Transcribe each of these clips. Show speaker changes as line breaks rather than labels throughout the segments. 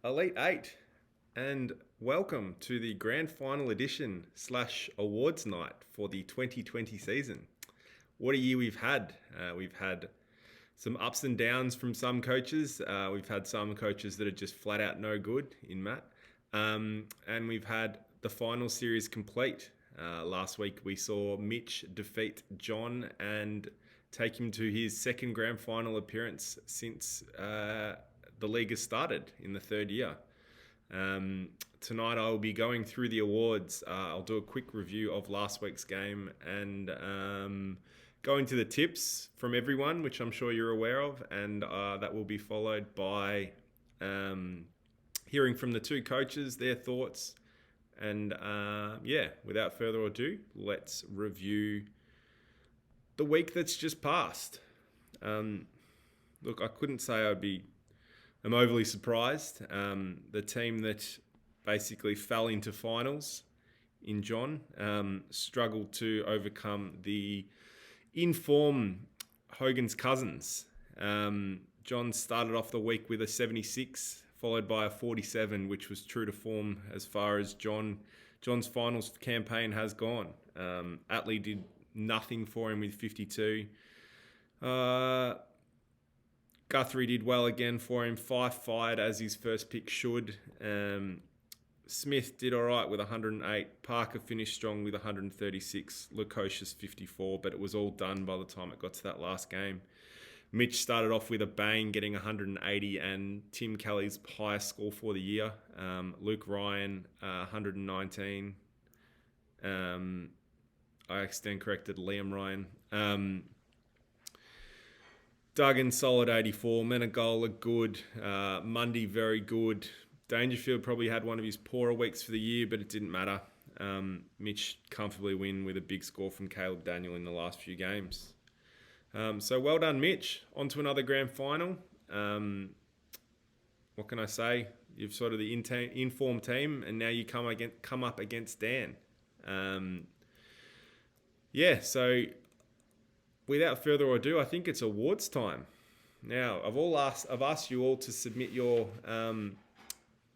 Elite 8, and welcome to the grand final edition / awards night for the 2020 season. What a year we've had. We've had some ups and downs from some coaches. We've had some coaches that are just flat out no good in Matt. And we've had the final series complete. Last week we saw Mitch defeat John and take him to his second grand final appearance since the league has started in the third year. Tonight I'll be going through the awards. I'll do a quick review of last week's game and go into the tips from everyone, which I'm sure you're aware of, and that will be followed by hearing from the two coaches, their thoughts, and without further ado, let's review the week that's just passed. Look, I couldn't say I'm overly surprised. The team that basically fell into finals in John struggled to overcome the in-form Hogan's Cousins. John started off the week with a 76, followed by a 47, which was true to form as far as John's finals campaign has gone. Atlee did nothing for him with 52. Guthrie did well again for him. Fife fired as his first pick should. Smith did all right with 108. Parker finished strong with 136. Lukosius 54, but it was all done by the time it got to that last game. Mitch started off with a bang, getting 180, and Tim Kelly's highest score for the year. Luke Ryan, 119. I stand corrected, Liam Ryan. Duggan, solid 84. Menegola, good. Mundy, very good. Dangerfield probably had one of his poorer weeks for the year, but it didn't matter. Mitch comfortably win with a big score from Caleb Daniel in the last few games. So well done, Mitch. On to another grand final. What can I say? You've sort of the informed team, and now you come up against Dan. So without further ado, I think it's awards time. Now, I've asked you all to submit your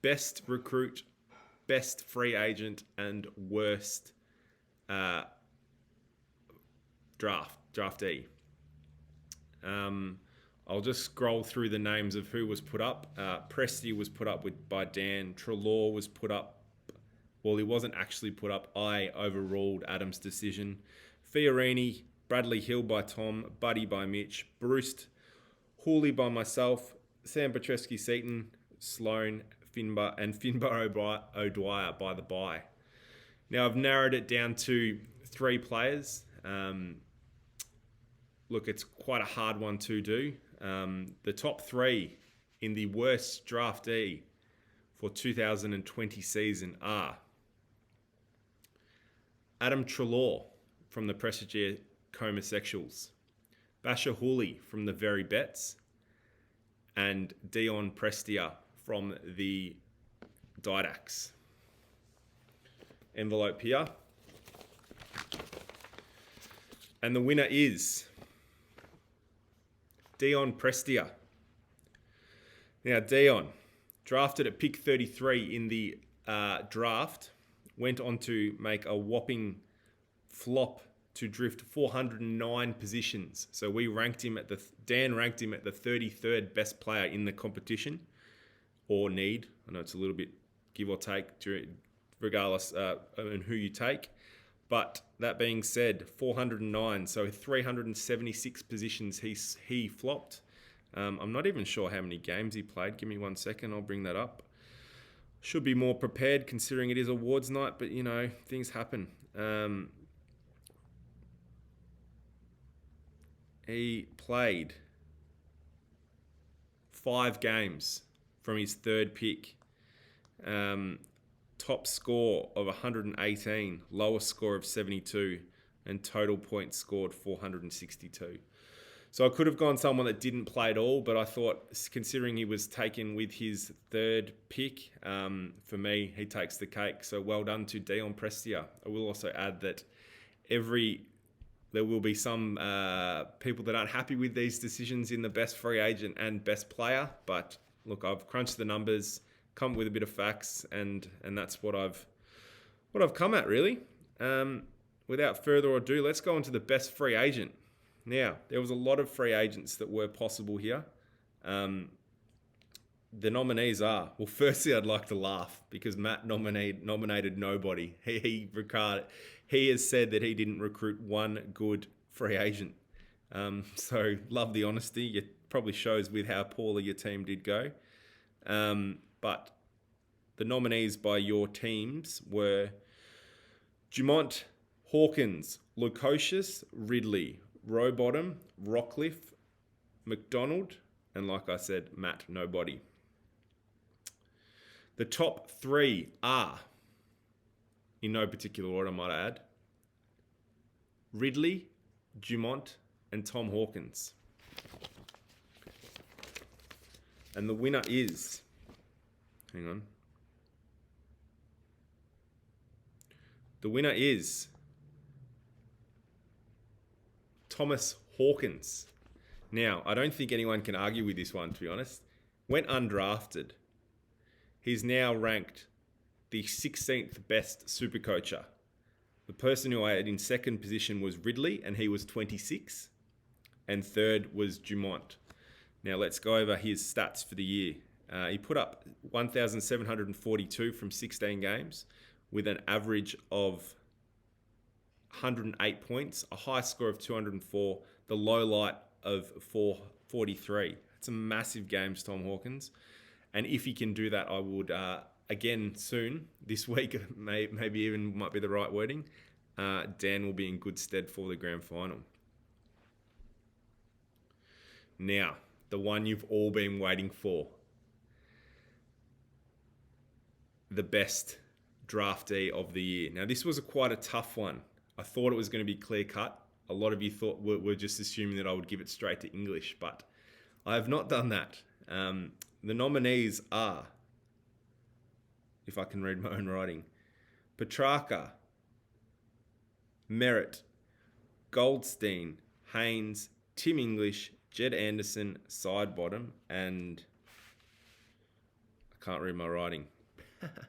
best recruit, best free agent, and worst draftee. I'll just scroll through the names of who was put up. Presti was put up by Dan. Treloar was put up. Well, he wasn't actually put up. I overruled Adam's decision. Fiorini, Bradley Hill by Tom, Buddy by Mitch, Bruce, Hooley by myself, Sam Petrescu-Seaton, Sloan, Finbar O'Dwyer by the bye. Now I've narrowed it down to 3 players. Look, it's quite a hard one to do. The top 3 in the worst draftee for 2020 season are Adam Treloar from the Prestigious Homosexuals, Basher Hooley from the Very Bets, and Dion Prestia from the Didacs. Envelope here. And the winner is Dion Prestia. Now, Dion, drafted at pick 33 in the draft, went on to make a whopping flop to drift 409 positions. So Dan ranked him at the 33rd best player in the competition, or need. I know it's a little bit give or take, regardless on who you take. But that being said, 409, so 376 positions he flopped. I'm not even sure how many games he played. Give me 1 second, I'll bring that up. Should be more prepared considering it is awards night, but things happen. He played 5 games from his third pick. Top score of 118, lowest score of 72, and total points scored 462. So I could have gone someone that didn't play at all, but I thought, considering he was taken with his third pick, for me, he takes the cake. So well done to Dion Prestia. I will also add that there will be some people that aren't happy with these decisions in the best free agent and best player, but look, I've crunched the numbers. come up with a bit of facts, and that's what I've come at, really. Without further ado, let's go on to the best free agent. Now, there was a lot of free agents that were possible here. The nominees are, well, firstly, I'd like to laugh because Matt nominated nobody. He has said that he didn't recruit one good free agent. So love the honesty. It probably shows with how poorly your team did go. But the nominees by your teams were Dumont, Hawkins, Lukosius, Ridley, Rowbottom, Rockcliffe, McDonald, and like I said, Matt nobody. The top three are, in no particular order, I might add, Ridley, Dumont, and Tom Hawkins. And the winner is, hang on. The winner is Thomas Hawkins. Now, I don't think anyone can argue with this one, to be honest. Went undrafted. He's now ranked the 16th best Supercoacher. The person who I had in second position was Ridley, and he was 26. And third was Dumont. Now let's go over his stats for the year. He put up 1,742 from 16 games with an average of 108 points, a high score of 204, the low light of 443. It's a massive games, Tom Hawkins. And if he can do that, I would, again, soon, this week, maybe even might be the right wording, Dan will be in good stead for the grand final. Now, the one you've all been waiting for. The best draftee of the year. Now, this was quite a tough one. I thought it was going to be clear cut. A lot of you thought were just assuming that I would give it straight to English, but I have not done that. The nominees are, if I can read my own writing, Petrarca, Merritt, Goldstein, Haynes, Tim English, Jed Anderson, Sidebottom, and I can't read my writing.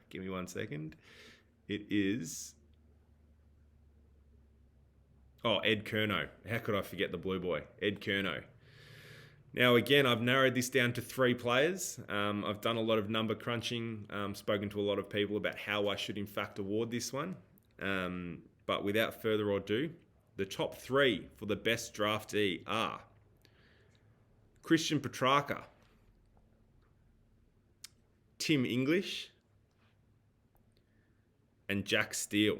Give me 1 second. It is... Ed Curnow. How could I forget the blue boy? Ed Curnow. Now, again, I've narrowed this down to 3 players. I've done a lot of number crunching, spoken to a lot of people about how I should, in fact, award this one. But without further ado, the top 3 for the best draftee are Christian Petrarca, Tim English, and Jack Steele.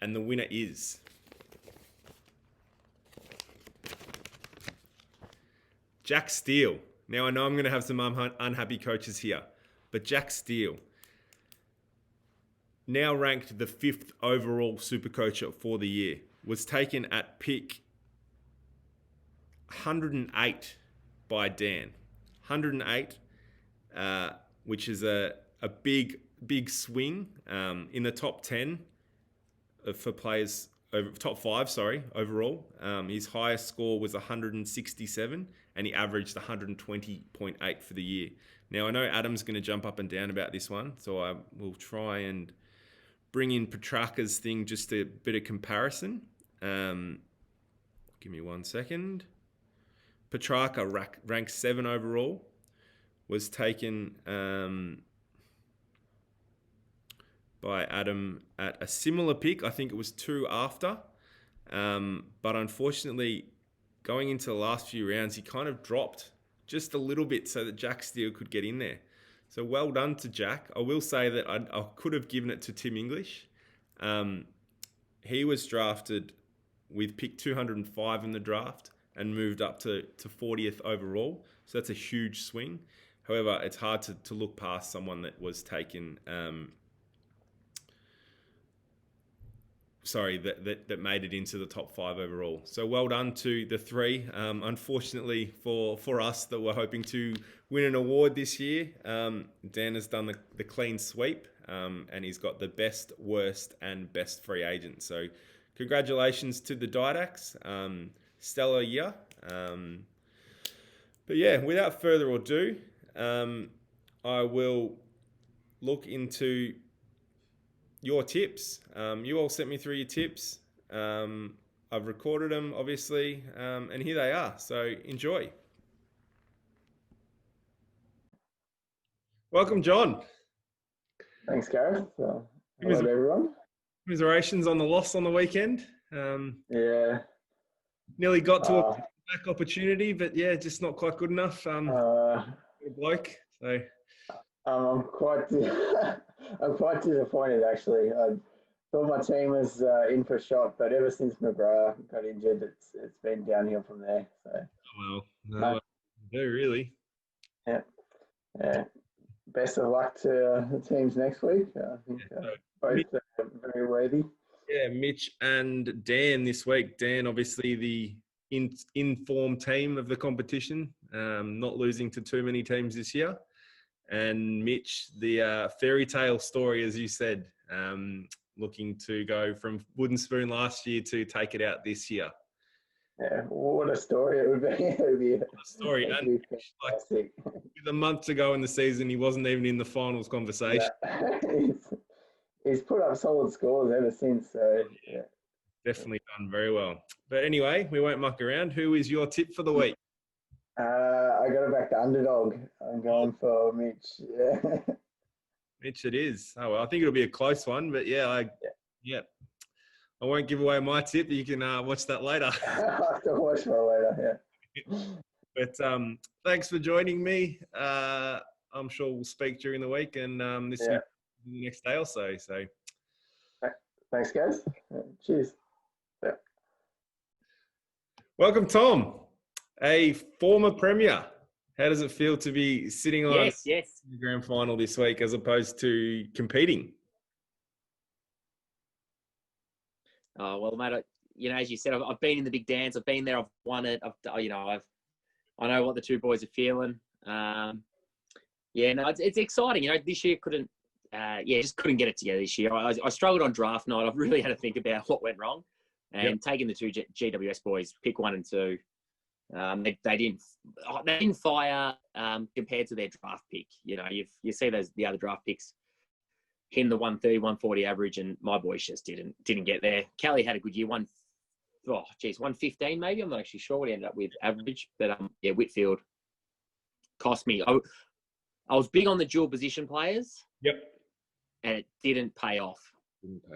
And the winner is Jack Steele. Now, I know I'm going to have some unhappy coaches here, but Jack Steele, now ranked the 5th overall Supercoacher for the year, was taken at pick 108 by Dan. 108, which is a big swing in the top 10 for players, top 5, overall. His highest score was 167, and he averaged 120.8 for the year. Now, I know Adam's going to jump up and down about this one, so I will try and bring in Petrarca's thing, just a bit of comparison. Give me 1 second. Petrarca, ranked 7 overall, was taken by Adam at a similar pick. I think it was 2 after. But unfortunately, going into the last few rounds, he kind of dropped just a little bit so that Jack Steele could get in there. So well done to Jack. I will say that I could have given it to Tim English. He was drafted with pick 205 in the draft and moved up to 40th overall. So that's a huge swing. However, it's hard to look past someone that was taken... that made it into the top 5 overall. So well done to the 3. Unfortunately for us that were hoping to win an award this year, Dan has done the clean sweep, and he's got the best, worst, and best free agent. So congratulations to the Didax. Stellar year. But yeah, without further ado, I will look into your tips. You all sent me through your tips. I've recorded them, obviously, and here they are. So enjoy. Welcome, John.
Thanks, Gareth. Hello to everyone.
Commiserations on the loss on the weekend.
Yeah.
Nearly got to a back opportunity, but yeah, just not quite good enough. Bloke. So
I'm quite, I'm quite disappointed actually. I thought my team was in for a shot, but ever since McGrath got injured, it's been downhill from there. So.
Well, no, really.
Yeah. Yeah. Best of luck to the teams next week. I think both very worthy.
Yeah, Mitch and Dan this week. Dan, obviously the in-form team of the competition, not losing to too many teams this year. And Mitch, the fairy tale story, as you said, looking to go from wooden spoon last year to take it out this year.
Yeah, what a story it would be. It would be
a story. And like, with a month to go in the season, he wasn't even in the finals conversation.
He's put up solid scores ever since. So yeah.
Definitely done very well. But anyway, we won't muck around. Who is your tip for the week?
I got it back to underdog. I'm going for Mitch. Yeah.
Mitch, it is. Oh well, I think it'll be a close one, but yeah. I won't give away my tip. You can watch that later.
I'll have to watch that later. Yeah.
But thanks for joining me. I'm sure we'll speak during the week and the next day or so. So,
thanks, guys. Cheers. Yeah.
Welcome, Tom, a former premier. How does it feel to be sitting on the grand final this week as opposed to competing?
Oh, well, mate, as you said, I've been in the big dance. I've been there. I've won it. I know what the two boys are feeling. It's exciting. This year just couldn't get it together this year. I struggled on draft night. I've really had to think about what went wrong. And taking the two GWS boys, pick 1 and 2, they didn't fire compared to their draft pick. You see the other draft picks hitting the 130, 140 average, and my boys just didn't get there. Kelly had a good year, 115 maybe. I'm not actually sure what he ended up with average, but Whitfield cost me. I was big on the dual position players.
Yep.
And it didn't pay off.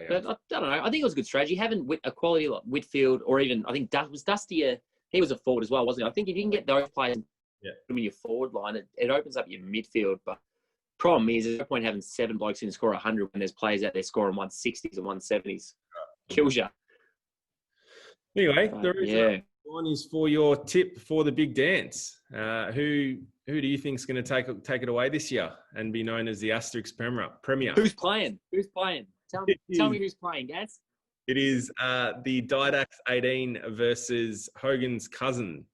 But I don't know. I think it was a good strategy. Having a quality like Whitfield, or even I think Dusty, he was a forward as well, wasn't he? I think if you can get those players in your forward line, it opens up your midfield. But problem is, there's no point having 7 blokes in to score 100 when there's players out there scoring 160s and 170s. Kills you.
Anyway, the reason one is for your tip for the big dance. Who do you think is going to take it away this year and be known as the Asterix Premier?
Who's playing? Tell me who's playing, Gaz.
It is the Didax 18 versus Hogan's Cousin.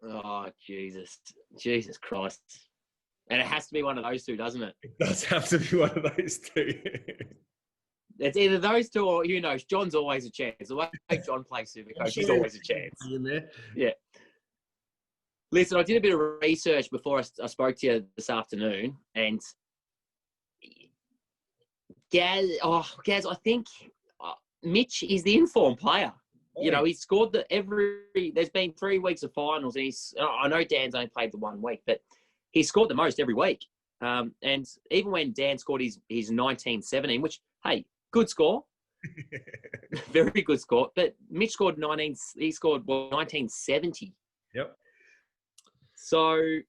Oh, Jesus Christ. And it has to be one of those two, doesn't it?
It does have to be one of those two.
It's either those two or, John's always a chance. The way John plays Supercoach, he's always a chance. Yeah. Listen, I did a bit of research before I spoke to you this afternoon, and Gaz, I think Mitch is the informed player. Oh. He scored there's been 3 weeks of finals, and I know Dan's only played the 1 week, but he scored the most every week. And even when Dan scored his 19-17, which, hey, good score. Very good score. But Mitch scored 1970.
Yep.
So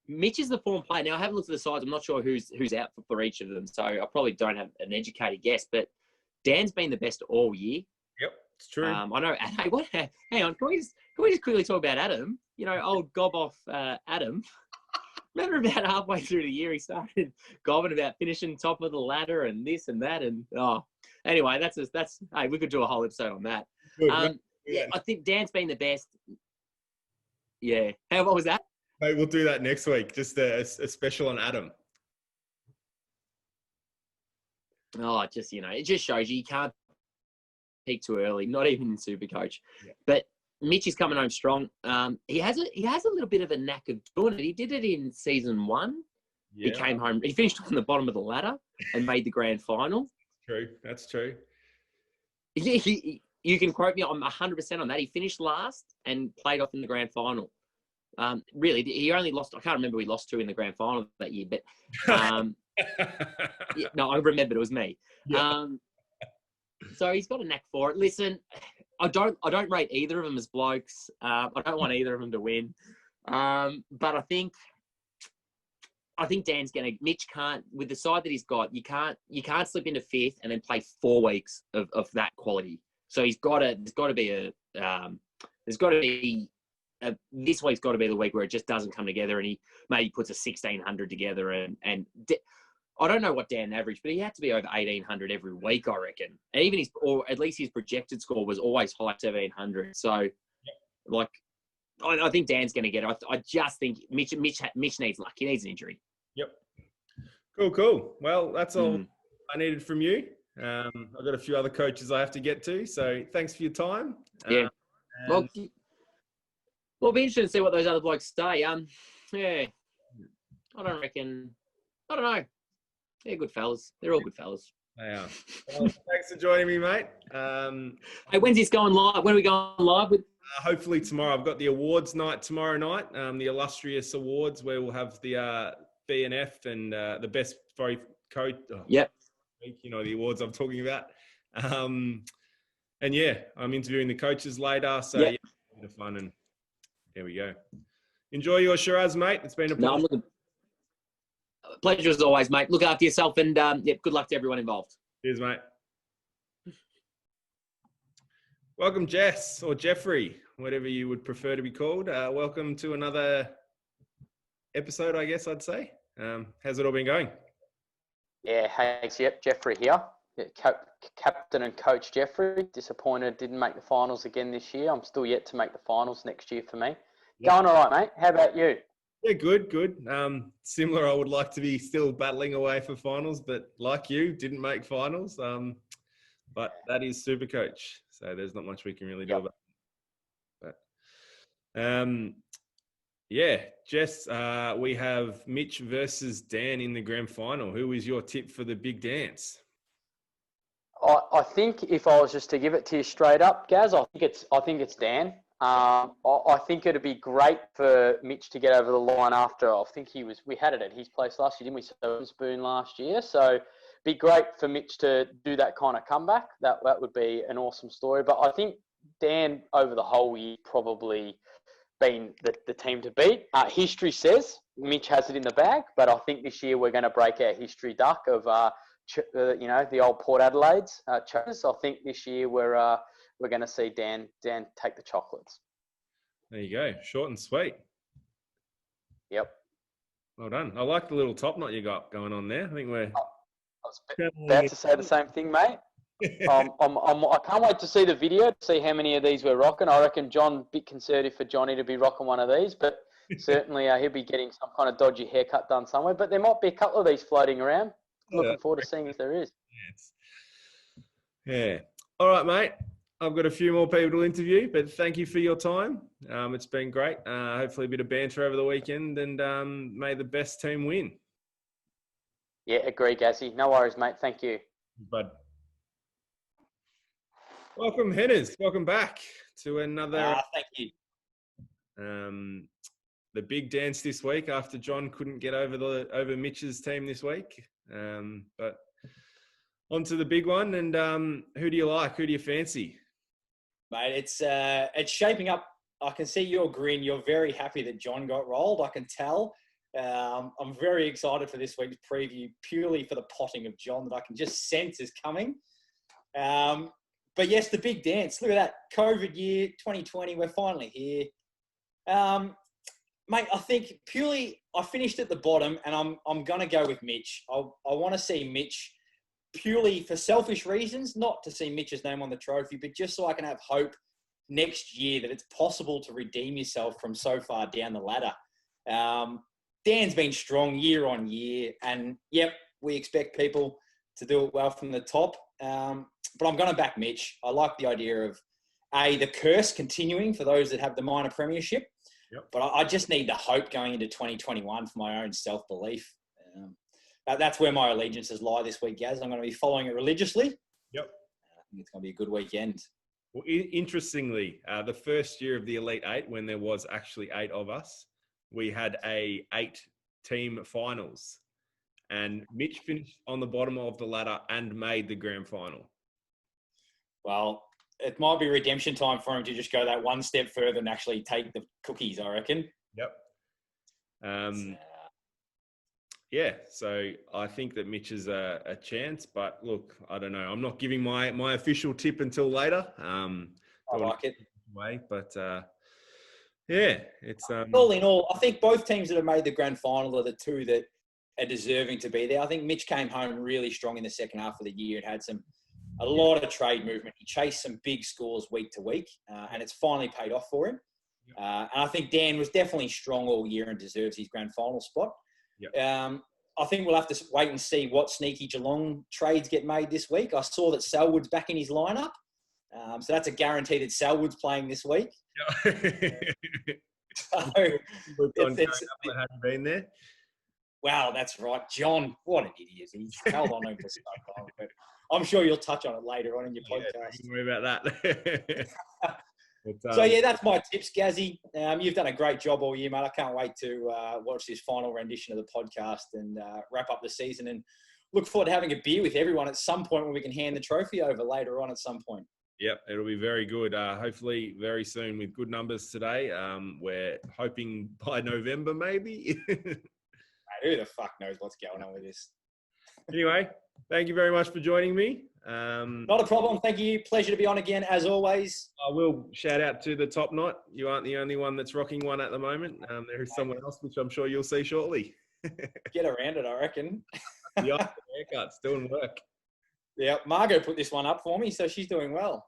Mitch is the form player. Now, I haven't looked at the sides. I'm not sure who's out for each of them. So I probably don't have an educated guess. But Dan's been the best all year.
Yep, it's true.
I know. Hey, hang on. Can we just quickly talk about Adam? Old gob off Adam. Remember about halfway through the year, he started gobbing about finishing top of the ladder and this and that. And, anyway, hey, we could do a whole episode on that.
Good,
I think Dan's been the best. Yeah. What was that?
Hey, we'll do that next week. Just a special on Adam.
It just shows you can't peak too early, not even in Supercoach.
Yeah.
But Mitch is coming home strong. He has a little bit of a knack of doing it. He did it in season 1, He came home. He finished on the bottom of the ladder and made the grand final.
True. That's true.
You can quote me. I'm 100% on that. He finished last and played off in the grand final. Really, he only lost. I can't remember who he lost to in the grand final that year, but yeah, no, I remember it was me.
Yeah.
So he's got a knack for it. Listen, I don't rate either of them as blokes. I don't want either of them to win. But I think Dan's Mitch can't, with the side that he's got, you can't slip into fifth and then play 4 weeks of that quality. So there's got to be this week's got to be the week where it just doesn't come together, and he maybe puts a 1,600 together, and I don't know what Dan averaged, but he had to be over 1,800 every week, I reckon. Even or at least his projected score was always high 1,700. So, like, I think Dan's going to get it. I just think Mitch needs luck. He needs an injury.
Yep. Cool. Well, that's all I needed from you. I've got a few other coaches I have to get to, so thanks for your time.
Yeah. Well, it'll be interesting to see what those other blokes say. Yeah. I don't know. They're good fellas. They're all good fellas.
They are. Well, thanks for joining me, mate.
Hey, when's this going live? When are we going live with?
Hopefully tomorrow. I've got the awards night tomorrow night, the illustrious awards, where we'll have the BNF and the best coach.
Yep.
You know the awards I'm talking about. And yeah, I'm interviewing the coaches later. So yeah, a bit of fun, and there we go. Enjoy your Shiraz, mate. It's been a pleasure.
Pleasure as always, mate. Look after yourself, and good luck to everyone involved.
Cheers, mate. Welcome, Jess, or Jeffrey, whatever you would prefer to be called. Welcome to another episode, I guess I'd say. How's it all been going?
Yeah, thanks. Yep, Jeffrey here. Yeah, Captain and coach Jeffrey. Disappointed didn't make the finals again this year. I'm still yet to make the finals next year for me. Yep. Going all right, mate. How about you?
Yeah, good. Similar, I would like to be still battling away for finals, but like you, didn't make finals. But that is Supercoach, so there's not much we can really do about it. But yeah, Jess, we have Mitch versus Dan in the grand final. Who is your tip for the big dance?
I think if I was just to give it to you straight up, Gaz, I think it's Dan. I think it'd be great for Mitch to get over the line after. I think we had it at his place last year, didn't we? So Spoon last year. So be great for Mitch to do that kind of comeback. That would be an awesome story. But I think Dan over the whole year probably been the team to beat. History says Mitch has it in the bag, but I think this year we're going to break our history duck of the old Port Adelaide's Chokers. I think this year we're going to see Dan take the chocolates.
There you go. Short and sweet.
Yep.
Well done. I like the little top knot you got going on there. I think we're...
I was about to say the same thing, mate. I can't wait to see the video to see how many of these we're rocking. I reckon John, a bit conservative for Johnny to be rocking one of these, but certainly he'll be getting some kind of dodgy haircut done somewhere. But there might be a couple of these floating around. Looking forward to seeing if there is.
Yeah. All right, mate. I've got a few more people to interview, but thank you for your time. It's been great. Hopefully a bit of banter over the weekend, and may the best team win.
Yeah, agree, Gazzy. No worries, mate. Thank you.
Bud. Welcome, Henners. Welcome back to another...
thank you.
The big dance this week after John couldn't get over Mitch's team this week. But on to the big one. And who do you like? Who do you fancy?
Mate, it's shaping up. I can see your grin. You're very happy that John got rolled. I can tell. I'm very excited for this week's preview, purely for the potting of John that I can just sense is coming. But yes, the big dance. Look at that. COVID year, 2020. We're finally here. Mate, I think purely I finished at the bottom, and I'm going to go with Mitch. I want to see Mitch purely for selfish reasons, not to see Mitch's name on the trophy, but just so I can have hope next year that it's possible to redeem yourself from so far down the ladder. Dan's been strong year on year, and yep, we expect people to do it well from the top. But I'm going to back Mitch. I like the idea of, the curse continuing for those that have the minor premiership.
Yep.
But I just need the hope going into 2021 for my own self-belief. That's where my allegiances lie this week, Gaz. I'm going to be following it religiously.
Yep.
I think it's going to be a good weekend.
Well, interestingly, the first year of the Elite Eight, when there was actually 8 of us, we had a 8-team finals. And Mitch finished on the bottom of the ladder and made the grand final.
Well, it might be redemption time for him to just go that one step further and actually take the cookies, I reckon.
Yep. Yeah, so I think that Mitch is a chance, but look, I don't know. I'm not giving my official tip until later.
I like it.
But yeah, it's
all in all, I think both teams that have made the grand final are the two that are deserving to be there. I think Mitch came home really strong in the second half of the year and had a lot of trade movement. He chased some big scores week to week, and it's finally paid off for him. And I think Dan was definitely strong all year and deserves his grand final spot.
Yep.
I think we'll have to wait and see what sneaky Geelong trades get made this week. I saw that Selwood's back in his lineup. So that's a guarantee that Selwood's playing this week. So
have you been there?
Wow, that's right. John, what an idiot. He's held on him for so long. But I'm sure you'll touch on it later on in your podcast.
Don't worry about that.
So, yeah, that's my tips, Gazzy. You've done a great job all year, mate. I can't wait to watch this final rendition of the podcast and wrap up the season, and look forward to having a beer with everyone at some point when we can hand the trophy over later on at some point.
Yep, it'll be very good. Hopefully very soon with good numbers today. We're hoping by November, maybe.
Who the fuck knows what's going on with this?
Anyway, thank you very much for joining me.
Not a problem. Thank you. Pleasure to be on again, as always.
I will shout out to the Top Knot. You aren't the only one that's rocking one at the moment. There is someone else, which I'm sure you'll see shortly.
Get around it, I reckon.
The haircut's doing work.
Yeah, Margot put this one up for me, so she's doing well.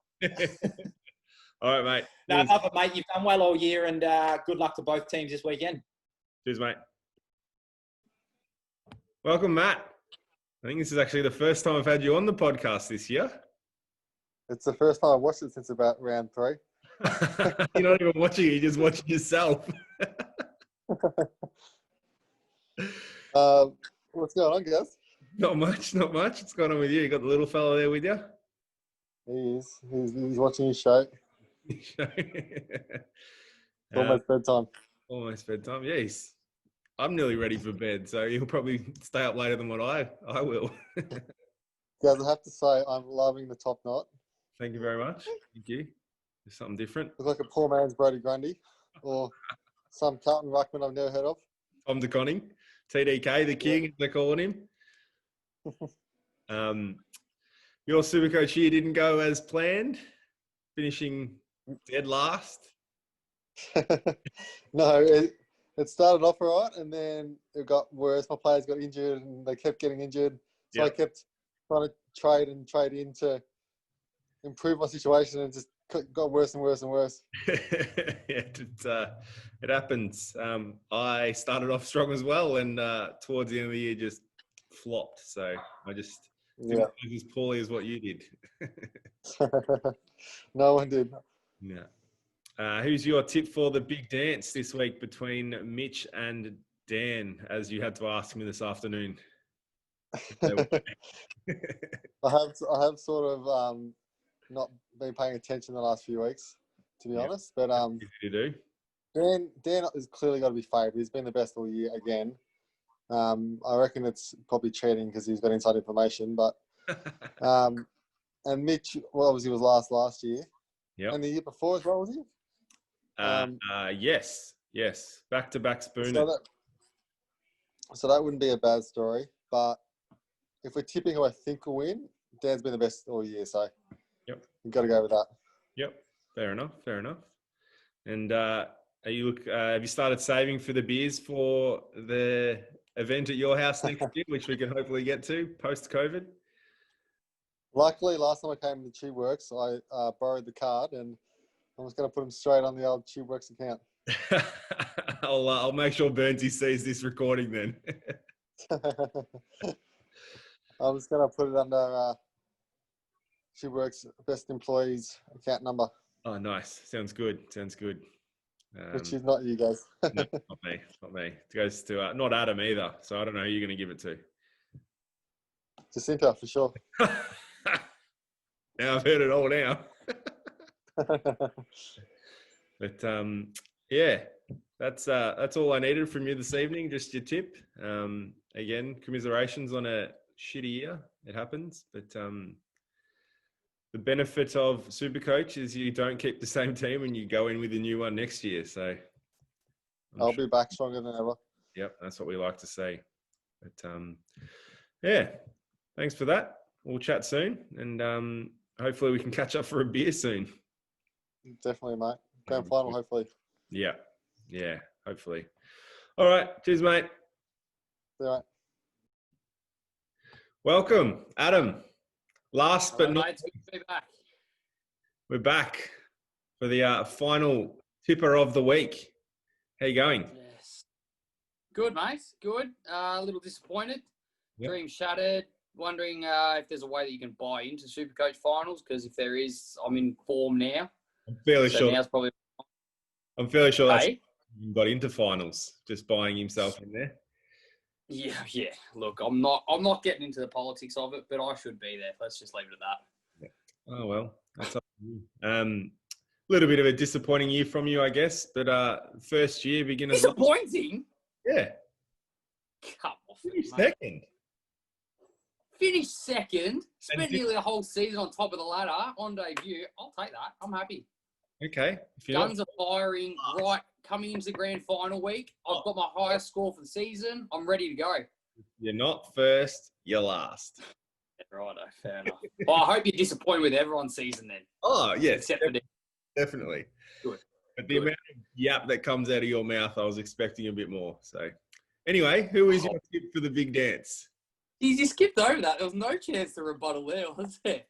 All right, mate.
No, but mate, you've done well all year, and good luck to both teams this weekend.
Cheers, mate. Welcome, Matt. I think this is actually the first time I've had you on the podcast this year.
It's the first time I've watched it since about round 3.
You're not even watching it, you're just watching yourself.
What's going on, guys?
Not much. What's going on with you? You got the little fella there with you?
He is. He's watching his show. It's almost bedtime.
Almost bedtime, yes. I'm nearly ready for bed, so you'll probably stay up later than what I will.
Guys, I have to say, I'm loving the Top Knot.
Thank you very much. Thank you. There's something different.
Looks like a poor man's Brody Grundy, or some Carlton ruckman I've never heard of.
Tom De Conning, TDK, the king, as they're calling him. Your Supercoach year didn't go as planned, finishing dead last.
No, it started off all right, and then it got worse. My players got injured, and they kept getting injured. So I kept trying to trade in to improve my situation, and just got worse and worse and worse.
It happens. I started off strong as well, and towards the end of the year just flopped. So I just didn't do as poorly as what you did.
No one did.
Yeah. Who's your tip for the big dance this week between Mitch and Dan, as you had to ask me this afternoon?
I have sort of not been paying attention the last few weeks, to be honest. But
you do.
Dan has clearly got to be favoured. He's been the best all year again. I reckon it's probably cheating because he's got inside information. But and Mitch, well, obviously was last year.
Yeah.
And the year before as well, was he?
Yes. Back-to-back spoon.
So that wouldn't be a bad story. But if we're tipping who I think will win, Dan's been the best all year. So we've got to go with that.
Yep. Fair enough. And have you started saving for the beers for the event at your house next year, which we can hopefully get to post-COVID?
Luckily, last time I came to TubeWorks, I borrowed the card, and I'm just going to put them straight on the old TubeWorks account.
I'll make sure Burnsy sees this recording then.
I'm just going to put it under TubeWorks Best Employees account number.
Oh, nice. Sounds good.
which is not you guys.
No, not me. Not me. It goes to not Adam either. So I don't know who you're going to give it to.
Jacinta, for sure.
Now I've heard it all now. But yeah, that's all I needed from you this evening. Just your tip. Again, commiserations on a shitty year. It happens, but the benefit of Supercoach is you don't keep the same team and you go in with a new one next year. So
I'll be back stronger than ever.
Yep, that's what we like to see. But yeah, thanks for that. We'll chat soon, and hopefully we can catch up for a beer soon.
Definitely, mate. Grand final, hopefully.
Yeah, hopefully. All right, cheers, mate.
See you, mate.
Welcome, Adam. Last but not,
it's good to be back.
we're back for the final tipper of the week. How you going?
Yes. Good, mate. Good. A little disappointed.
Yep.
Dream shattered. Wondering if there's a way that you can buy into Supercoach finals, because if there is, I'm in form now.
I'm fairly sure.
Now's probably.
That's
Hey?
he got into finals, just buying himself in there.
Yeah. Look, I'm not getting into the politics of it, but I should be there. Let's just leave it at that.
Oh well, that's up to you. Little bit of a disappointing year from you, I guess. But first year, beginners.
Disappointing.
Yeah,
Come off it,
finished
mate.
second.
Finished second. Spent
And
nearly the whole season on top of the ladder on debut. I'll take that. I'm happy.
Okay, if you're not,
Guns are firing right coming into the grand final week. I've got my highest score for the season. I'm ready to go.
you're not first, you're last.
Righto, fair enough. Well, I hope you're disappointed with everyone's season then,
Oh yes,
except for
definitely.
Good.
But the
Good.
amount of yap that comes out of your mouth, I was expecting a bit more. So, anyway, who is your tip for the big dance?
You skipped over that. There was no chance to rebuttal there, was there?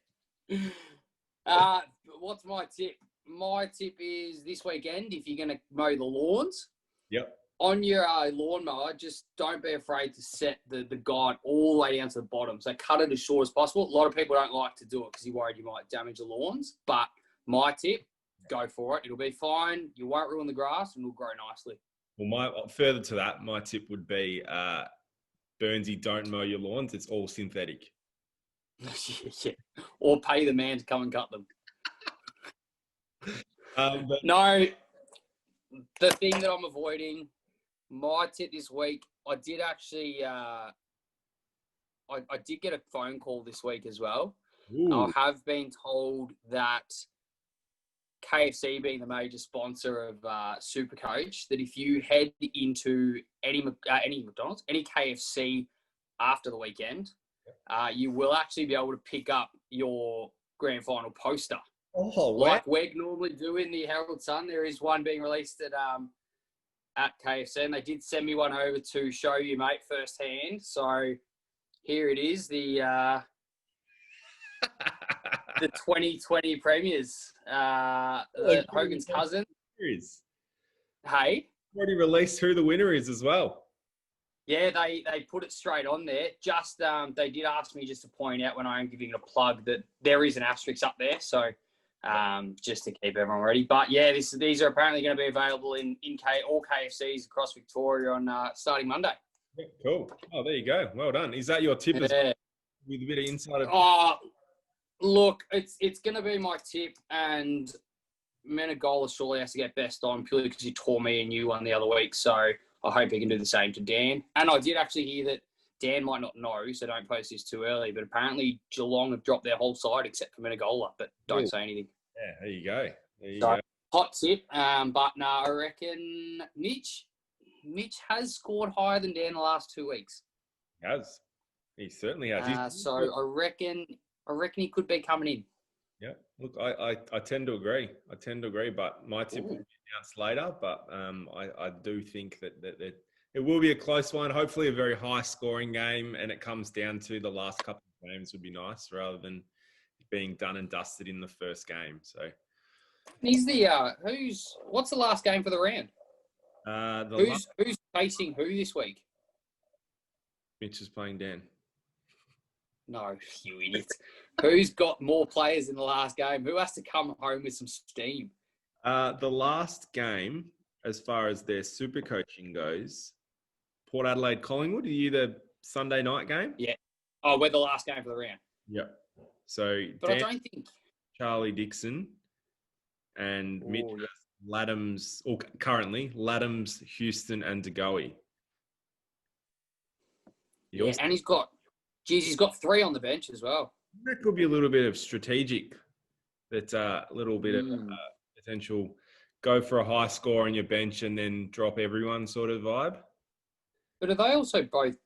What's my tip? My tip is this weekend, if you're going to mow the lawns,
Yep.
on your lawnmower, just don't be afraid to set the guide all the way down to the bottom. So cut it as short as possible. A lot of people don't like to do it because you're worried you might damage the lawns. But my tip, go for it. It'll be fine. You won't ruin the grass and it'll grow nicely.
Well, further to that, my tip would be Burnsy, don't mow your lawns. It's all synthetic.
Yeah. Or pay the man to come and cut them.
But
No, the thing that I'm avoiding, my tip this week, I did actually, I did get a phone call this week as well. I have been told that KFC, being the major sponsor of Supercoach, that if you head into any McDonald's, any KFC after the weekend, you will actually be able to pick up your grand final poster.
oh,
Like we normally do in the Herald Sun. There is one being released at KFC, and they did send me one over to show you, mate, firsthand. So here it is, the 2020 premiers, Hogan's cousin.
Is
Hey,
already released who the winner is as well.
yeah, they put it straight on there. Just they did ask me just to point out when I am giving it a plug that there is an asterisk up there. So just to keep everyone ready. But yeah, these are apparently going to be available in all KFCs across Victoria on starting Monday.
Yeah, cool. Oh, there you go. Well done. Is that your tip as well,
Yeah.
with a bit of insider?
Oh, look, it's going to be my tip, and Menegola surely has to get best on purely because he tore me a new one the other week. So I hope he can do the same to Dan. And I did actually hear that Dan might not know, so don't post this too early, but apparently Geelong have dropped their whole side except for Menegola, but don't say anything.
Yeah, there you go. There you
So,
go.
hot tip, but no, I reckon Mitch has scored higher than Dan the last 2 weeks.
He has. He certainly has. He's-
So I reckon he could be coming in.
Yeah. Look, I tend to agree. But my tip will be announced later. But I do think that it will be a close one. Hopefully, a very high scoring game, and it comes down to the last couple of games would be nice rather than being done and dusted in the first game. So
He's the what's the last game for the round? Who's facing who this week?
Mitch is playing Dan.
No, you idiot. Who's got more players in the last game? Who has to come home with some steam?
The last game as far as their super coaching goes, Port Adelaide Collingwood. Are you the Sunday night game?
Yeah. Oh, we're the last game for the round.
Yep. So
But
Dan,
I don't think.
Charlie Dixon, and Mitch
Oh, yeah.
Laddams, or currently Laddams, Houston, and DeGoey.
Yeah, and he's got 3 on the bench as well.
That could be a little bit of strategic. That's a little bit of potential go for a high score on your bench and then drop everyone sort of vibe.
But are they also both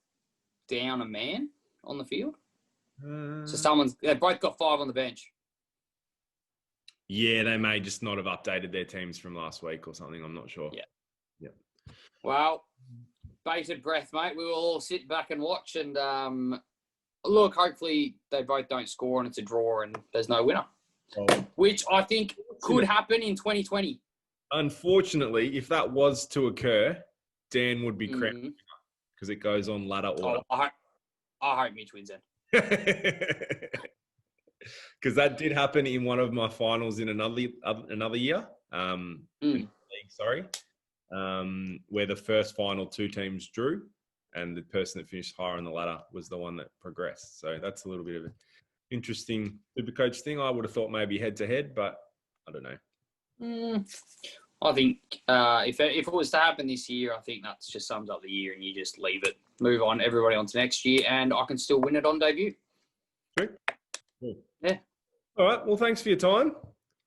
down a man on the field? So they've both got 5 on the bench.
Yeah, they may just not have updated their teams from last week or something. I'm not sure.
Yeah.
Yep.
Well, bated breath, mate. We will all sit back and watch and look, hopefully they both don't score and it's a draw and there's no winner.
Oh.
Which I think could happen in 2020.
Unfortunately, if that was to occur, Dan would be crowned because it goes on ladder order.
I hope Mitch wins it.
Because that did happen in one of my finals in another year, in the league, sorry, where the first final 2 teams drew, and the person that finished higher on the ladder was the one that progressed. So that's a little bit of an interesting Supercoach thing. I would have thought maybe head to head, but I don't know.
I think if it was to happen this year, I think that just sums up the year, and you just leave it, move on, everybody on to next year, and I can still win it on debut.
True. Cool.
Yeah.
All right. Well, thanks for your time.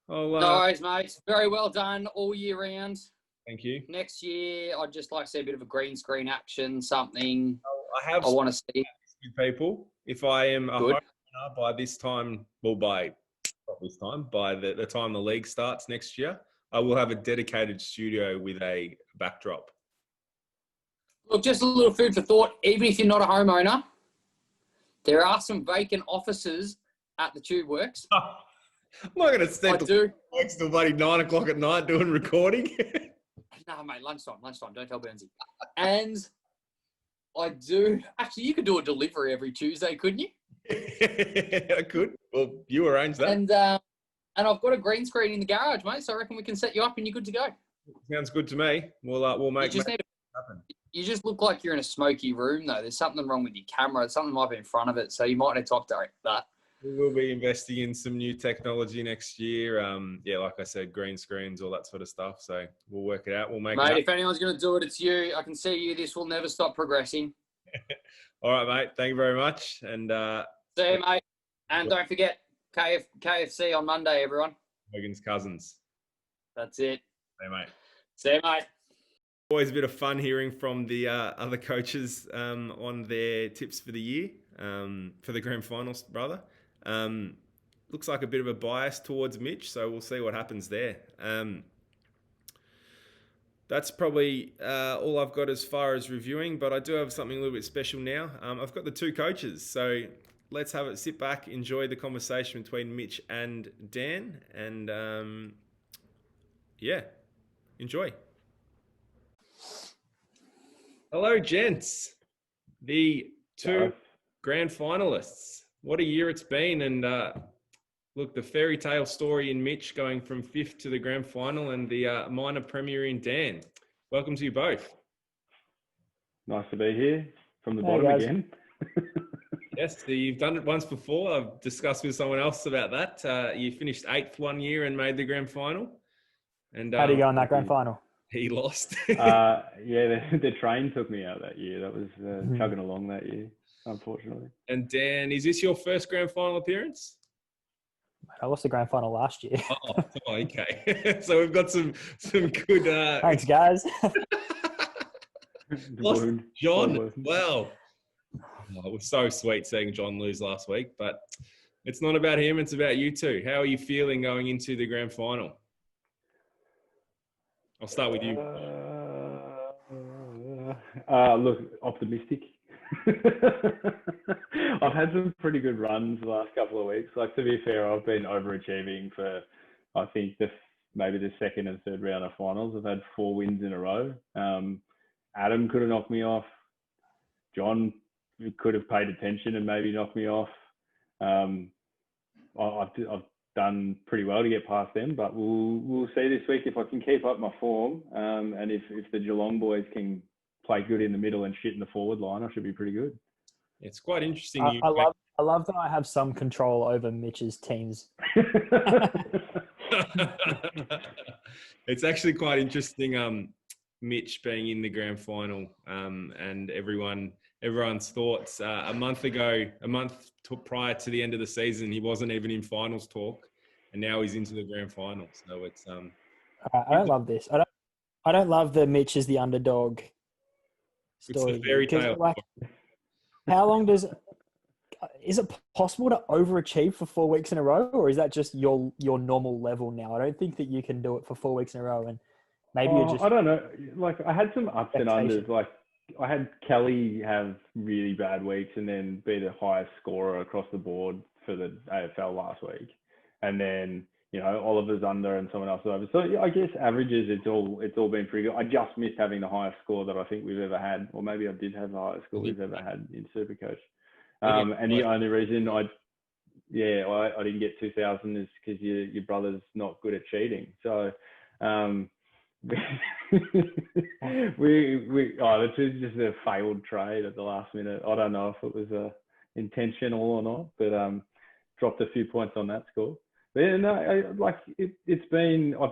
No worries, mate. Very well done all year round.
Thank you.
Next year, I'd just like to see a bit of a green screen action, something. I want to see.
People, if I am a home runner by this time, well, by the time the league starts next year, I will have a dedicated studio with a backdrop.
Look, just a little food for thought. Even if you're not a homeowner, there are some vacant offices at the Tube Works.
I'm not going to stay till bloody 9 o'clock at night doing recording.
No, mate, lunchtime. Don't tell Bernsey. And I do. Actually, you could do a delivery every Tuesday, couldn't you?
I could. Well, you arrange that.
And I've got a green screen in the garage, mate. So I reckon we can set you up and you're good to go.
Sounds good to me. We'll make it happen.
You just look like you're in a smoky room, though. There's something wrong with your camera. Something might be in front of it, so you might need to update that.
We will be investing in some new technology next year. Like I said, green screens, all that sort of stuff. So we'll work it out. We'll make it happen.
Mate, if anyone's going to do it, it's you. I can see you. This will never stop progressing.
All right, mate. Thank you very much. And
see you, mate. And don't forget KFC on Monday, everyone.
Hogan's Cousins.
That's it.
See you, mate.
See you, mate.
Always a bit of fun hearing from the other coaches on their tips for the year, for the grand finals, rather. Looks like a bit of a bias towards Mitch, so we'll see what happens there. That's probably all I've got as far as reviewing, but I do have something a little bit special now. I've got the 2 coaches, so let's have it. Sit back, enjoy the conversation between Mitch and Dan, and enjoy. Hello, gents. The 2 grand finalists. What a year it's been. And look, the fairy tale story in Mitch going from 5th to the grand final, and the minor premier in Dan. Welcome to you both.
Nice to be here from the bottom again.
Yes, you've done it once before. I've discussed with someone else about that. You finished 8th one year and made the grand final. And
how do you go in that grand final?
He lost.
The train took me out that year. That was chugging along that year, unfortunately.
And Dan, is this your first grand final appearance?
I lost the grand final last year.
Oh, okay. So we've got some good.
Thanks, guys.
Lost John. Wow. Oh, it was so sweet seeing John lose last week, but it's not about him. It's about you two. How are you feeling going into the grand final? I'll start with you.
Look, optimistic. I've had some pretty good runs the last couple of weeks. Like, to be fair, I've been overachieving for, I think, maybe the second and third round of finals. I've had 4 wins in a row. Adam could have knocked me off. John could have paid attention and maybe knocked me off. I've done pretty well to get past them. But we'll see this week if I can keep up my form, and if the Geelong boys can play good in the middle and shit in the forward line, I should be pretty good.
It's quite interesting.
I love that I have some control over Mitch's teams.
It's actually quite interesting. Mitch being in the grand final, and everyone's thoughts. A month prior to the end of the season, he wasn't even in finals talk, and now he's into the grand final. So it's
I don't love this. I don't love the Mitch is the underdog story.
It's the fairy tale.
Like, how long is it possible to overachieve for 4 weeks in a row, or is that just your normal level now? I don't think that you can do it for 4 weeks in a row, and maybe you're just.
I don't know. Like, I had some ups and unders. Like, I had Kelly have really bad weeks and then be the highest scorer across the board for the AFL last week, and then Oliver's under and someone else is over. So I guess averages, it's all been pretty good. I just missed having the highest score that I think we've ever had, or maybe I did have the highest score we've ever had in Supercoach. And the only reason I didn't get 2,000 is because your brother's not good at cheating. So it's just a failed trade at the last minute. I don't know if it was intentional or not, but dropped a few points on that score. But I've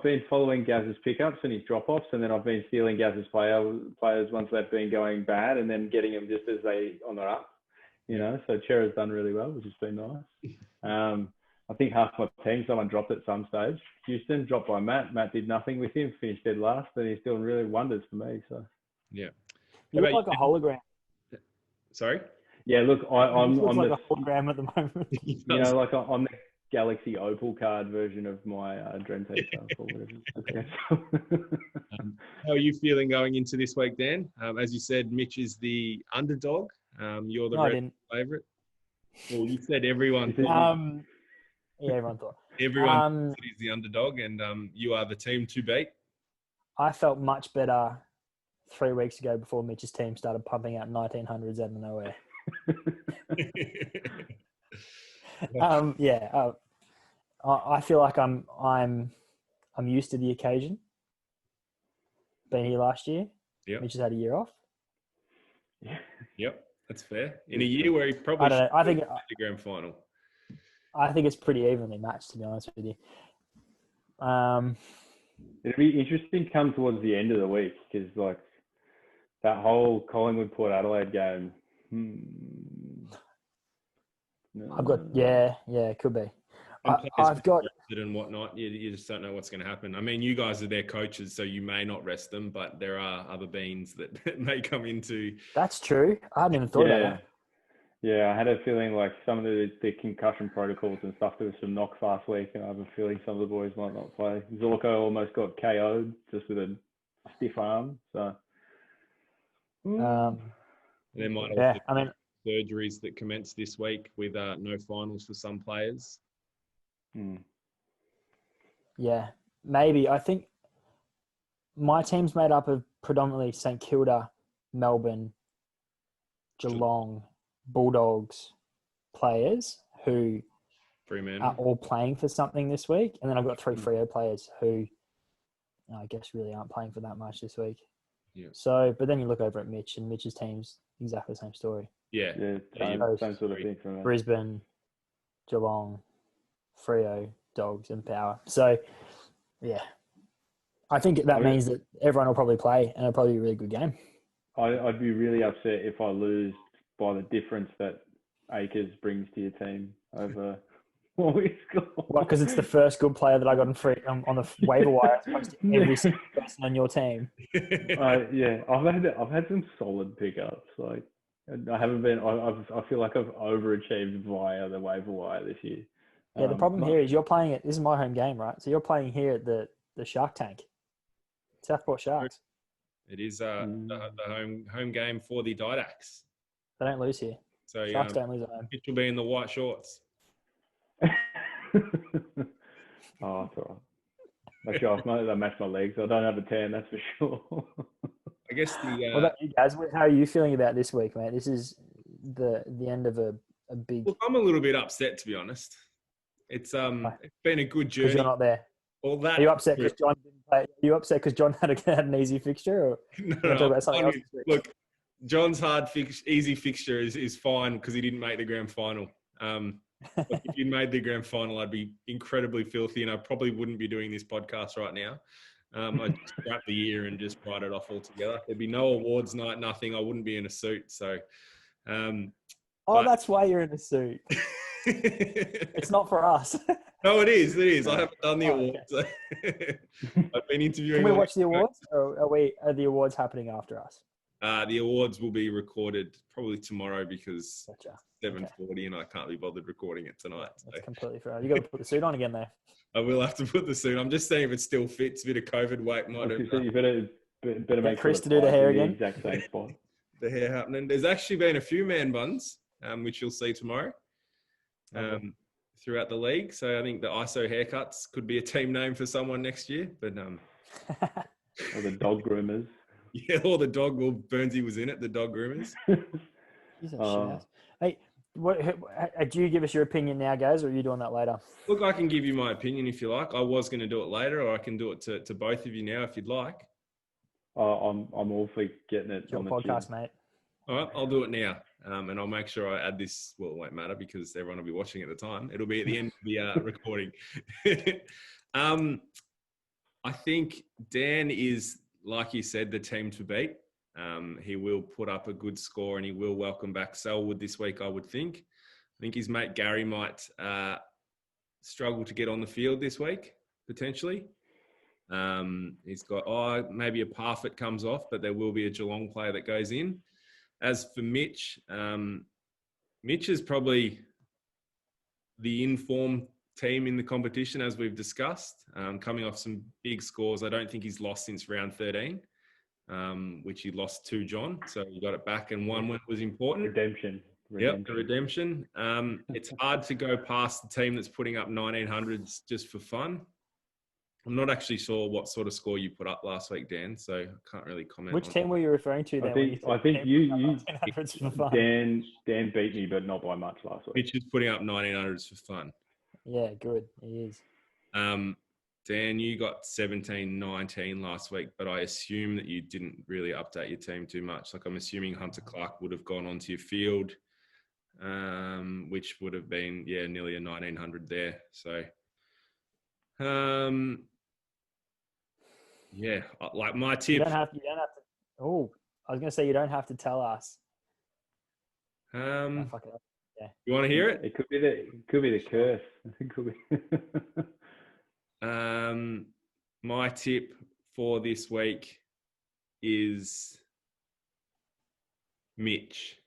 been following Gaz's pickups and his drop-offs, and then I've been stealing Gaz's players once they've been going bad, and then getting them just as they on their up. So Chera's done really well, which has been nice. I think half my team, someone dropped at some stage. Houston dropped by Matt. Matt did nothing with him, finished dead last, and he's doing really wonders for me. So
yeah,
you look like a hologram.
Sorry.
Yeah, look, I'm
like a hologram at the moment.
Like I'm the Galaxy Opal card version of my Dream Team or whatever.
How are you feeling going into this week, Dan? As you said, Mitch is the underdog. You're the favourite. Well, you said everyone.
Yeah, everyone thought.
Everyone said he's the underdog, and you are the team to beat.
I felt much better 3 weeks ago before Mitch's team started pumping out 1900s out of nowhere. I feel like I'm used to the occasion. Been here last year.
Yeah.
Mitch has had a year off.
Yeah.
Yep, that's fair. In a year where he probably
I think
the grand final.
I think it's pretty evenly matched, to be honest with you.
It'll be interesting come towards the end of the week because, like, that whole Collingwood Port Adelaide game.
I've got it could be. I've got
and whatnot. You just don't know what's going to happen. I mean, you guys are their coaches, so you may not rest them, but there are other beans that may come into.
That's true. I hadn't even thought about that.
Yeah, I had a feeling like some of the concussion protocols and stuff, there was some knocks last week, and I have a feeling some of the boys might not play. Zorko almost got KO'd just with a stiff arm. So
there might also be surgeries that commence this week with no finals for some players.
Yeah, maybe. I think my team's made up of predominantly St Kilda, Melbourne, Geelong, Bulldogs players who are all playing for something this week. And then I've got 3 Freo players who I guess really aren't playing for that much this week.
Yeah.
So, but then you look over at Mitch, and Mitch's team's exactly the same story.
Yeah.
Same sort of thing from
Brisbane, Geelong, Freo, Dogs, and Power. So, yeah. I think that means that everyone will probably play, and it'll probably be a really good game.
I'd be really upset if I lose by the difference that Akers brings to your team over what we score.
Well, because it's the first good player that I got on the waiver wire as opposed to every single person on your team.
I've had some solid pickups. Like I haven't been. I feel like I've overachieved via the waiver wire this year.
Yeah, the problem here is you're playing it. This is my home game, right? So you're playing here at the Shark Tank, Southport Sharks.
It is the home game for the Didacs.
They don't lose here.
So
Sharks don't lose at home.
Mitch will be in the white shorts.
That's all right. Actually, I match my legs. I don't have a tan, that's for sure.
I guess
what about you guys? How are you feeling about this week, mate? This is the end of a big.
Look, I'm a little bit upset, to be honest. It's been a good
Because
journey.
you're not there.
All that.
Are you upset because John didn't play? Are you upset because John had an easy fixture? Or
No,
you wanna talk about something else this week?
Look, John's easy fixture is fine because he didn't make the grand final. Look, if you made the grand final, I'd be incredibly filthy, and I probably wouldn't be doing this podcast right now. I'd scrap the year and just write it off altogether. There'd be no awards night, nothing. I wouldn't be in a suit. So,
that's why you're in a suit. It's not for us.
No, it is. It is. I haven't done the
Oh,
awards. So I've been interviewing.
Can we watch the awards, or are the awards happening after us?
The awards will be recorded probably tomorrow because
Gotcha.
7:40, and I can't be bothered recording it tonight. So.
That's completely fair. You got to put the suit on again, though.
I will have to put the suit. I'm just saying if it still fits. A bit of COVID weight might have.
You better make
Chris
sure
to do the hair again.
Exact same spot.
The hair happening. There's actually been a few man buns, which you'll see tomorrow. Throughout the league. So I think the ISO haircuts could be a team name for someone next year. But
Or the dog groomers.
Yeah, or the dog. Well, Burnsy was in it. The dog groomers.
He's a shit-house. Hey, do you give us your opinion now, guys, or are you doing that later?
Look, I can give you my opinion if you like. I was going to do it later, or I can do it to both of you now if you'd like.
I'm all for getting it
It's your
on the
podcast,
chin.
mate.
All right, I'll do it now. And I'll make sure I add this. Well, it won't matter because everyone will be watching at the time. It'll be at the end of the recording. I think Dan is, like you said, the team to beat. He will put up a good score and he will welcome back Selwood this week, I would think. I think his mate Gary might struggle to get on the field this week, potentially. He's got, maybe a Parfitt comes off, but there will be a Geelong player that goes in. As for Mitch, Mitch is probably the informed team in the competition, as we've discussed, coming off some big scores. I don't think he's lost since round 13, which he lost to John. So he got it back, and one was important.
Redemption.
Yep, the redemption. It's hard to go past the team that's putting up 1900s just for fun. I'm not actually sure what sort of score you put up last week, Dan, so I can't really comment.
Which team were you referring to? Then
I think you
Dan
beat me, but not by much last week.
Mitch is putting up 1900s for fun.
Yeah, good. He is.
Dan, you got 17-19 last week, but I assume that you didn't really update your team too much. Like I'm assuming Hunter Clark would have gone onto your field, which would have been, nearly a 1900 there. So, like my tip.
You don't have to. Oh, I was going to say you don't have to tell us.
You
fuck it up. Yeah.
You want to hear it?
It could be the curse. It could be.
My tip for this week is Mitch.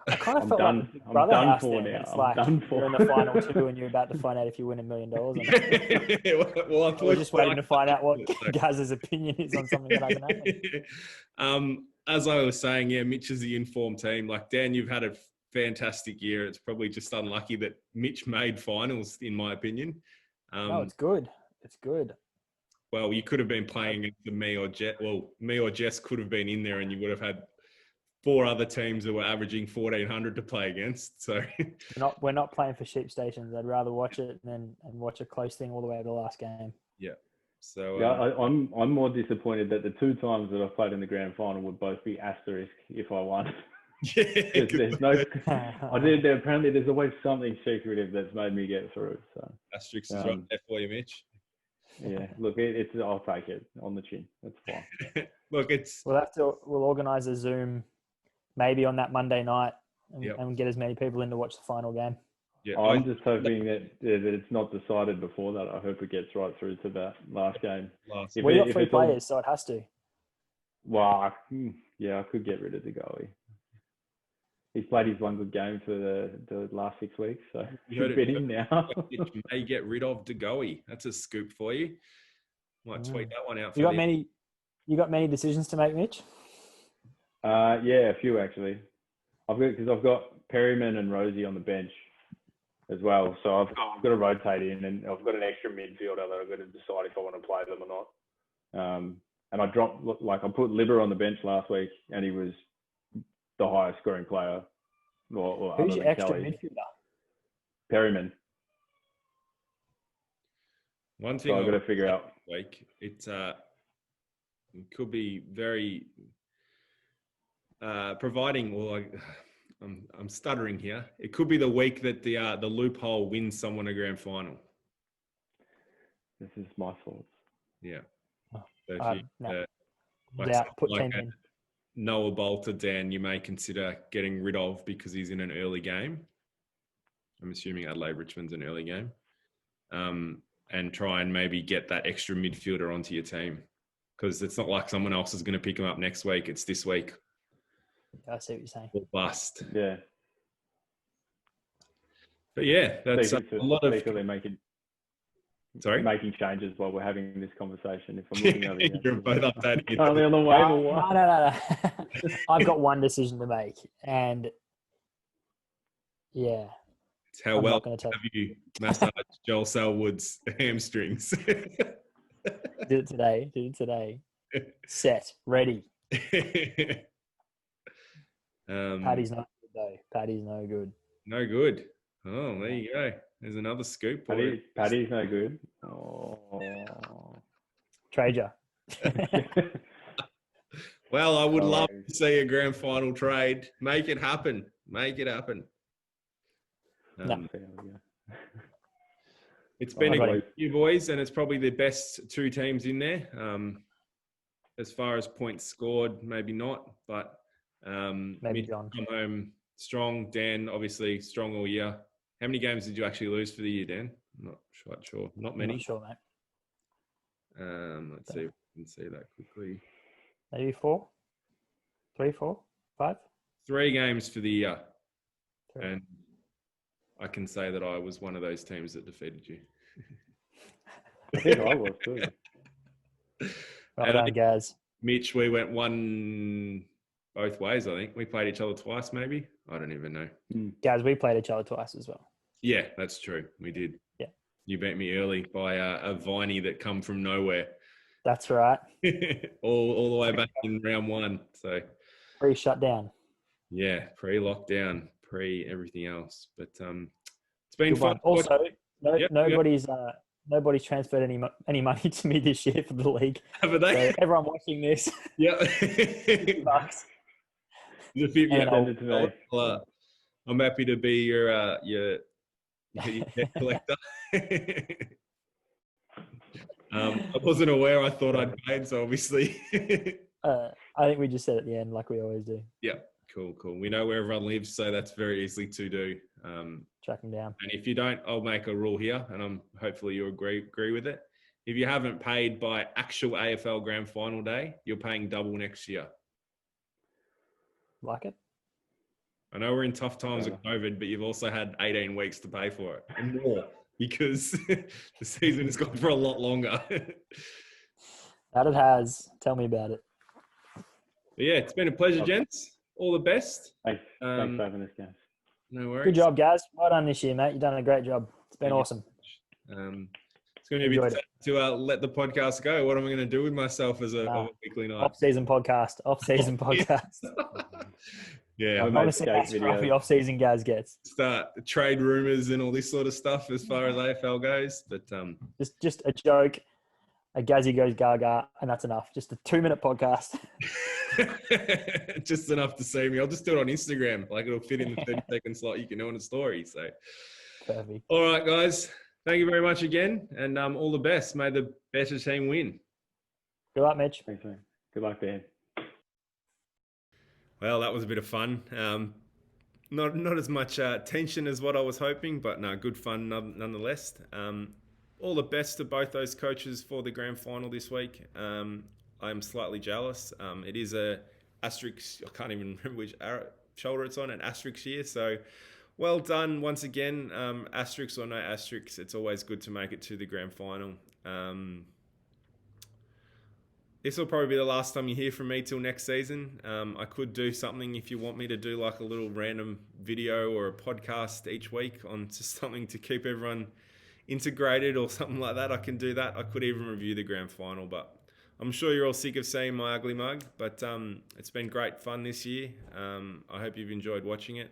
I kind of
I'm
felt
done.
like Big
I'm
Brother
done
House
for
then.
now.
It's
I'm
like
done for.
you're in the final two and you're about to find out if you win $1 million. We're just waiting to find out what Gaz's opinion is on something that hasn't happened.
As I was saying, Mitch is the informed team. Like Dan, you've had a fantastic year. It's probably just unlucky that Mitch made finals, in my opinion.
It's good. It's good.
Well, you could have been playing against me or Jess. Well, me or Jess could have been in there, and you would have had 4 other teams that were averaging 1,400 to play against. So
we're not playing for sheep stations. I'd rather watch it and watch a close thing all the way to the last game.
Yeah. So
I'm more disappointed that the 2 times that I've played in the grand final would both be asterisk if I won. There's no. Apparently, there's always something secretive that's made me get through. So
asterisk is right there for you, Mitch.
Yeah, look, I'll take it on the chin. That's fine.
Look,
we'll organise a Zoom maybe on that Monday night and get as many people in to watch the final game.
Yeah,
I'm just hoping that it's not decided before that. I hope it gets right through to that last game.
We got 3 players, so it has to.
Well, I could get rid of the goalie. He's played his one good game for the last 6 weeks, so you should fit him now.
You may get rid of Degoe. That's a scoop for you. Might tweet that one out.
You got many decisions to make, Mitch?
A few actually. I've got Perryman and Rosie on the bench as well, so I've got to rotate in, and I've got an extra midfielder that I've got to decide if I want to play them or not. And I put Libber on the bench last week, and he was the highest scoring player.
Who's your extra midfielder?
Perryman.
One thing
So I've got to figure out.
Like it could be very providing. Well, I'm stuttering here. It could be the week that the loophole wins someone a grand final.
This is my fault.
Yeah.
Oh,
So if you,
no.
like
Doubt, put
like
team in.
Noah Bolter, Dan, you may consider getting rid of because he's in an early game. I'm assuming Adelaide Richmond's an early game. And try and maybe get that extra midfielder onto your team, because it's not like someone else is going to pick him up next week. It's this week.
I see what you're saying.
Or bust.
Yeah.
But yeah, that's a lot of...
They're making changes while we're having this conversation. If I'm looking over here.
You're both updated.
Only on the waiver wire.
No. I've got one decision to make, and yeah.
It's how
I'm
well
not gonna tell
have you massaged Joel Selwood's hamstrings?
Did it today. Set, ready. Paddy's not good though. Paddy's no good.
No good. Oh, there you go. There's another scoop.
Paddy's no good. Oh.
Trader.
Well, I would love to see a grand final trade. Make it happen. Make it happen.
No.
It's been a good few boys, and it's probably the best two teams in there. As far as points scored, maybe not, but
maybe John
come home strong. Dan, obviously strong all year. How many games did you actually lose for the year, Dan? I'm not quite sure. Not many.
Not sure, mate.
Let's see if we can see that quickly.
Maybe 4? 3, 4, 5?
3 games for the year.
3.
And I can say that I was one of those teams that defeated you.
I think I was too.
Well done, guys.
Mitch, we went one both ways, I think. We played each other twice, maybe. I don't even know.
Guys, we played each other twice as well.
Yeah, that's true. We did.
Yeah.
You beat me early by a Viney that come from nowhere.
That's right.
all the way back in round 1. So
Pre-shut down.
Yeah, pre-lockdown, pre-everything else. But it's been fun.
Also, nobody's transferred any money to me this year for the league.
Haven't they?
So everyone watching this.
Yeah.
$50.
I'm happy to be your debt collector. I wasn't aware. I thought I'd paid, so obviously.
I think we just said at the end, like we always do.
Yeah, cool. We know where everyone lives, so that's very easy to do.
Track them down.
And if you don't, I'll make a rule here, and hopefully you agree with it. If you haven't paid by actual AFL Grand Final day, you're paying double next year.
Like it?
I know we're in tough times with COVID, but you've also had 18 weeks to pay for it and more because the season has gone for a lot longer.
That it has. Tell me about it.
But yeah, it's been a pleasure, gents. All the best.
Thanks for having us, guys.
No worries.
Good job, guys. Well done this year, mate. You've done a great job. It's been awesome.
It's going to be to let the podcast go. What am I going to do with myself as a weekly night?
Off-season podcast.
Yeah,
I want to see how scruffy off-season guys gets.
Start trade rumors and all this sort of stuff as far as AFL goes. But
just a joke. A Gazzy goes gaga, and that's enough. Just a 2-minute podcast.
Just enough to see me. I'll just do it on Instagram. Like it'll fit in the 30-second slot you can do on a story. So,
perfect.
All right, guys. Thank you very much again, and all the best. May the better team win.
Good luck, Mitch.
Thanks, man. Good luck, Dan.
Well, that was a bit of fun. Not as much tension as what I was hoping, but no, good fun nonetheless. All the best to both those coaches for the grand final this week. I'm slightly jealous. It is a asterisk. I can't even remember which shoulder it's on. An asterisk year. So well done once again. Asterisk or no asterisk, it's always good to make it to the grand final. This will probably be the last time you hear from me till next season. I could do something if you want me to do like a little random video or a podcast each week on just something to keep everyone integrated or something like that. I can do that. I could even review the grand final, but I'm sure you're all sick of seeing my ugly mug, but it's been great fun this year. I hope you've enjoyed watching it.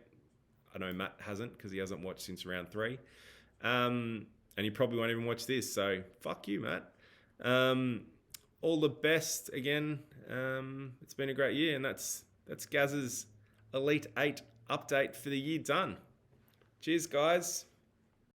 I know Matt hasn't because he hasn't watched since round 3. And he probably won't even watch this. So fuck you, Matt. All the best again. It's been a great year, and that's Gaz's Elite 8 update for the year done. Cheers, guys.